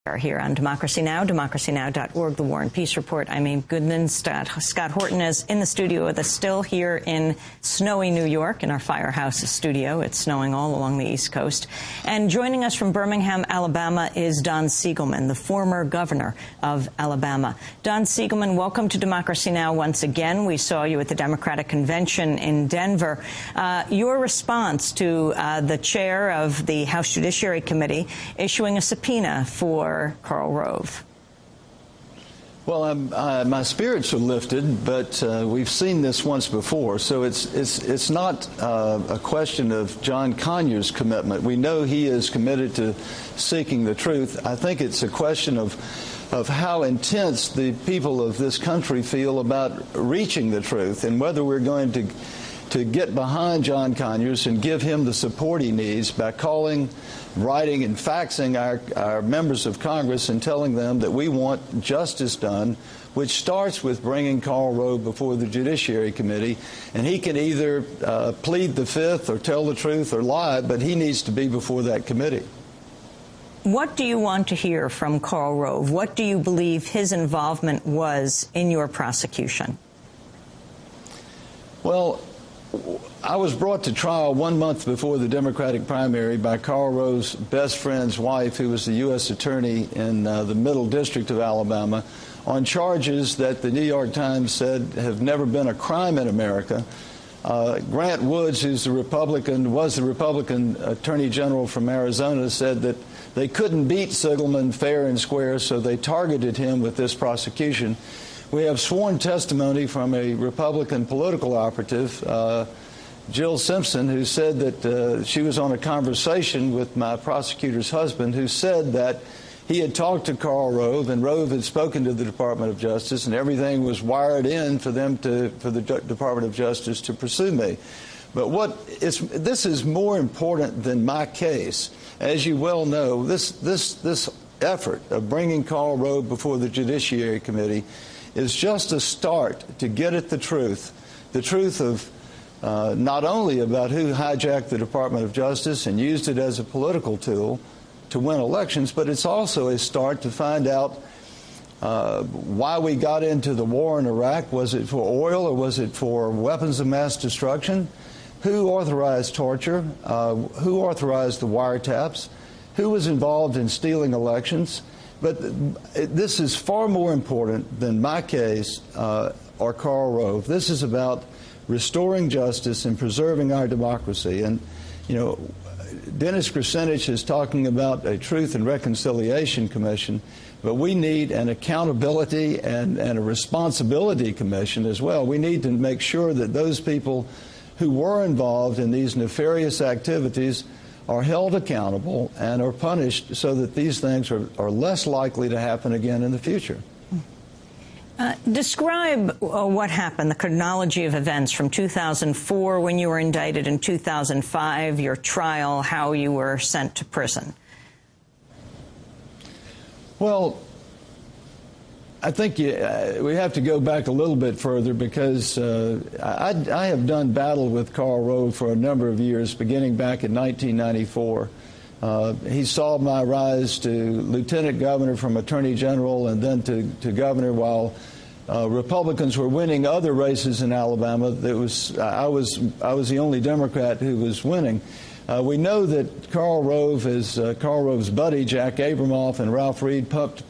Here on Democracy Now!, democracynow.org, The War and Peace Report. I'm Amy Goodman. Scott Horton is in the studio with us, still here in snowy New York, in our Firehouse studio. It's snowing all along the East Coast. And joining us from Birmingham, Alabama, is Don Siegelman, the former governor of Alabama. Don Siegelman, welcome to Democracy Now! Once again. We saw you at the Democratic Convention in Denver. Your response to the chair of the House Judiciary Committee issuing a subpoena for Karl Rove. Well, my spirits are lifted, but we've seen this once before, so it's not a question of John Conyers' commitment. We know he is committed to seeking the truth. I think it's a question of how intense the people of this country feel about reaching the truth, and whether we're going to get behind John Conyers and give him the support he needs by calling, writing, and faxing our members of Congress and telling them that we want justice done, which starts with bringing Karl Rove before the Judiciary Committee. And he can either plead the fifth or tell the truth or lie, but he needs to be before that committee. What do you want to hear from Karl Rove? What do you believe his involvement was in your prosecution? Well, I was brought to trial 1 month before the Democratic primary by Karl Rove's best friend's wife, who was the U.S. attorney in the Middle District of Alabama, on charges that the New York Times said have never been a crime in America. Grant Woods, who's was the Republican Attorney General from Arizona, said that they couldn't beat Siegelman fair and square, so they targeted him with this prosecution. We have sworn testimony from a Republican political operative, Jill Simpson, who said that she was on a conversation with my prosecutor's husband, who said that he had talked to Karl Rove, and Rove had spoken to the Department of Justice, and everything was wired in for the Department of Justice to pursue me. But this is more important than my case. As you well know, this effort of bringing Karl Rove before the Judiciary Committee is just a start to get at the truth of not only about who hijacked the Department of Justice and used it as a political tool to win elections, but it's also a start to find out why we got into the war in Iraq. Was it for oil or was it for weapons of mass destruction? Who authorized torture? Who authorized the wiretaps? Who was involved in stealing elections? But this is far more important than my case or Karl Rove. This is about restoring justice and preserving our democracy. And, you know, Dennis Kucinich is talking about a Truth and Reconciliation Commission, but we need an accountability and a responsibility commission as well. We need to make sure that those people who were involved in these nefarious activities are held accountable and are punished so that these things are less likely to happen again in the future. Describe what happened, the chronology of events from 2004 when you were indicted, in 2005, your trial, how you were sent to prison. Well, I think we have to go back a little bit further, because I have done battle with Karl Rove for a number of years, beginning back in 1994. He saw my rise to lieutenant governor from attorney general and then to governor, while Republicans were winning other races in Alabama. I was the only Democrat who was winning. We know that Karl Rove, Karl Rove's buddy Jack Abramoff and Ralph Reed, pumped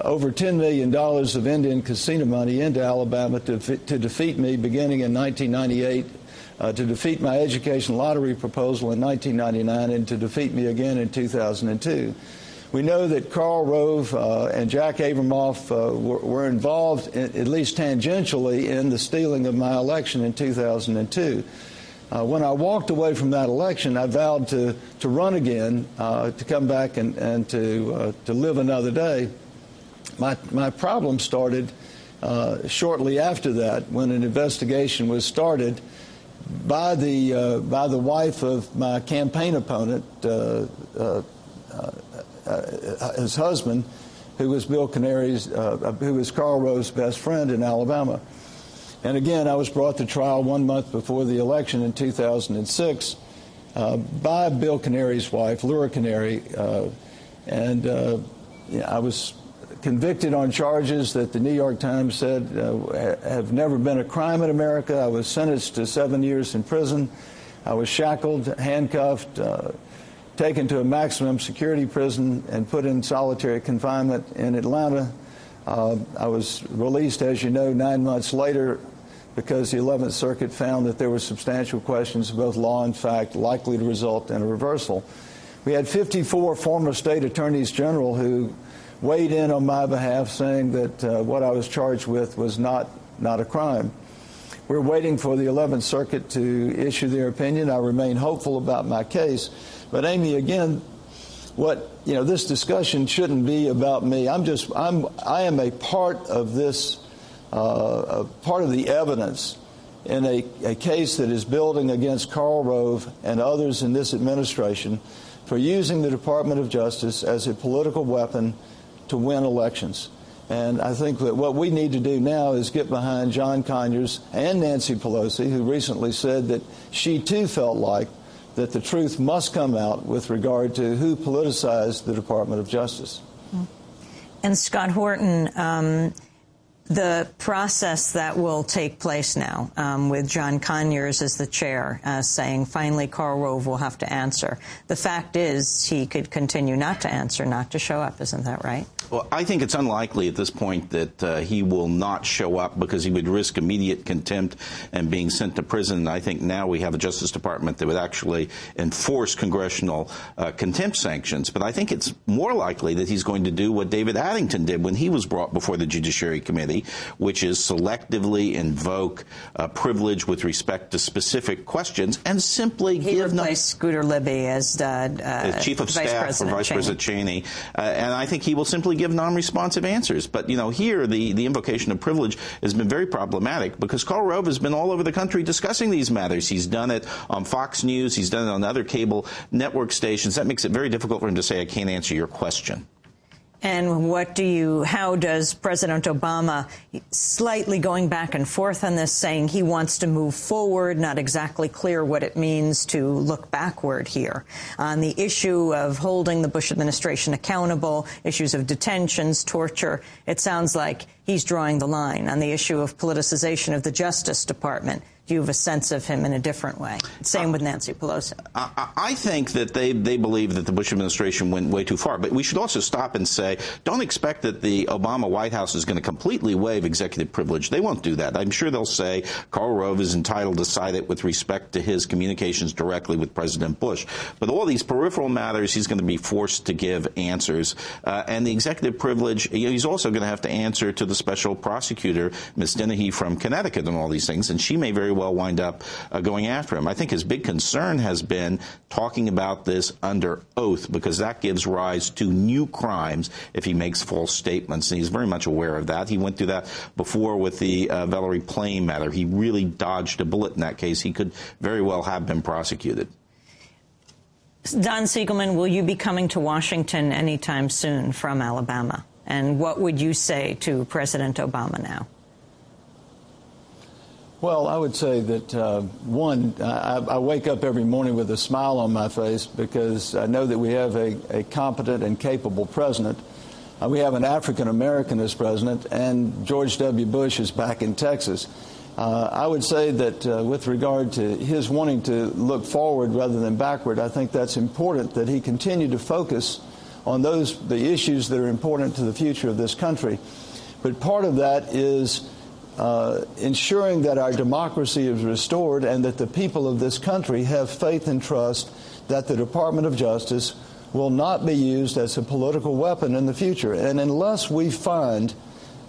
over $10 million of Indian casino money into Alabama to defeat me beginning in 1998, to defeat my education lottery proposal in 1999, and to defeat me again in 2002. We know that Karl Rove and Jack Abramoff were involved, at least tangentially, in the stealing of my election in 2002. When I walked away from that election, I vowed to run again, to come back and to live another day. My problem started shortly after that, when an investigation was started by the wife of my campaign opponent, his husband, who was who was Karl Rove's best friend in Alabama. And again, I was brought to trial 1 month before the election in 2006 by Bill Canary's wife, Laura Canary. And I was convicted on charges that the New York Times said have never been a crime in America. I was sentenced to 7 years in prison. I was shackled, handcuffed, taken to a maximum security prison and put in solitary confinement in Atlanta. I was released, as you know, 9 months later because the 11th Circuit found that there were substantial questions of both law and fact likely to result in a reversal. We had 54 former state attorneys general who weighed in on my behalf saying that what I was charged with was not a crime. We're waiting for the 11th Circuit to issue their opinion. I remain hopeful about my case. But Amy, again, this discussion shouldn't be about me. I am a part of this, part of the evidence in a case that is building against Karl Rove and others in this administration for using the Department of Justice as a political weapon to win elections. And I think that what we need to do now is get behind John Conyers and Nancy Pelosi, who recently said that she too felt like that the truth must come out with regard to who politicized the Department of Justice. And Scott Horton, the process that will take place now with John Conyers as the chair saying finally Karl Rove will have to answer. The fact is he could continue not to answer, not to show up. Isn't that right? Well, I think it's unlikely at this point that he will not show up because he would risk immediate contempt and being sent to prison. I think now we have a Justice Department that would actually enforce congressional contempt sanctions. But I think it's more likely that he's going to do what David Addington did when he was brought before the Judiciary Committee, which is selectively invoke privilege with respect to specific questions and simply he replaced Scooter Libby as Chief of Staff for Vice President Cheney. And I think he will simply give non-responsive answers. But, here the invocation of privilege has been very problematic because Karl Rove has been all over the country discussing these matters. He's done it on Fox News. He's done it on other cable network stations. That makes it very difficult for him to say, I can't answer your question. And how does President Obama, slightly going back and forth on this, saying he wants to move forward, not exactly clear what it means to look backward here, on the issue of holding the Bush administration accountable, issues of detentions, torture, it sounds like he's drawing the line. On the issue of politicization of the Justice Department, do you have a sense of him in a different way? Same with Nancy Pelosi. I think that they believe that the Bush administration went way too far. But we should also stop and say, don't expect that the Obama White House is going to completely waive executive privilege. They won't do that. I'm sure they'll say Karl Rove is entitled to cite it with respect to his communications directly with President Bush. But all these peripheral matters, he's going to be forced to give answers. And the executive privilege, he's also going to have to answer to the special prosecutor, Ms. Dennehy from Connecticut, and all these things. And she may very well wind up going after him. I think his big concern has been talking about this under oath because that gives rise to new crimes if he makes false statements, and he's very much aware of that. He went through that before with the Valerie Plame matter. He really dodged a bullet in that case. He could very well have been prosecuted. Don Siegelman, will you be coming to Washington anytime soon from Alabama? And what would you say to President Obama now? Well, I would say that, one, I wake up every morning with a smile on my face because I know that we have a competent and capable president. We have an African-American as president, and George W. Bush is back in Texas. I would say that with regard to his wanting to look forward rather than backward, I think that's important that he continue to focus on the issues that are important to the future of this country. But part of that is ensuring that our democracy is restored and that the people of this country have faith and trust that the Department of Justice will not be used as a political weapon in the future. And unless we find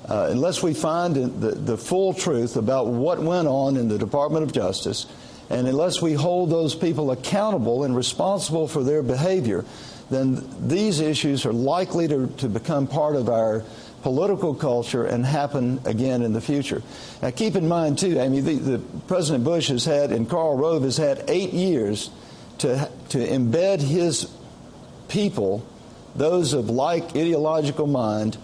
the full truth about what went on in the Department of Justice, and unless we hold those people accountable and responsible for their behavior, then these issues are likely to become part of our political culture and happen again in the future. Now, keep in mind, too, Amy, the President Bush has had, and Karl Rove has had 8 years to embed his people, those of like ideological mind,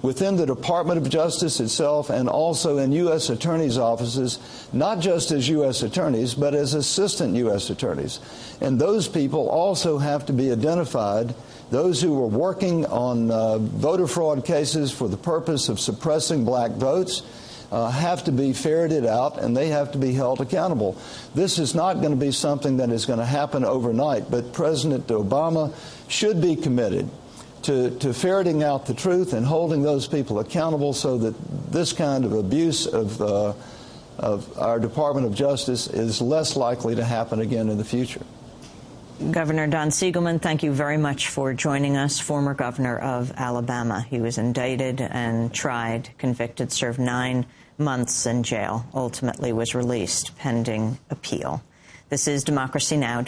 within the Department of Justice itself and also in U.S. attorneys' offices, not just as U.S. attorneys, but as assistant U.S. attorneys. And those people also have to be identified Those who were working on voter fraud cases for the purpose of suppressing black votes have to be ferreted out, and they have to be held accountable. This is not going to be something that is going to happen overnight, but President Obama should be committed to ferreting out the truth and holding those people accountable so that this kind of abuse of our Department of Justice is less likely to happen again in the future. Governor Don Siegelman, thank you very much for joining us, former governor of Alabama. He was indicted and tried, convicted, served 9 months in jail, ultimately was released pending appeal. This is Democracy Now!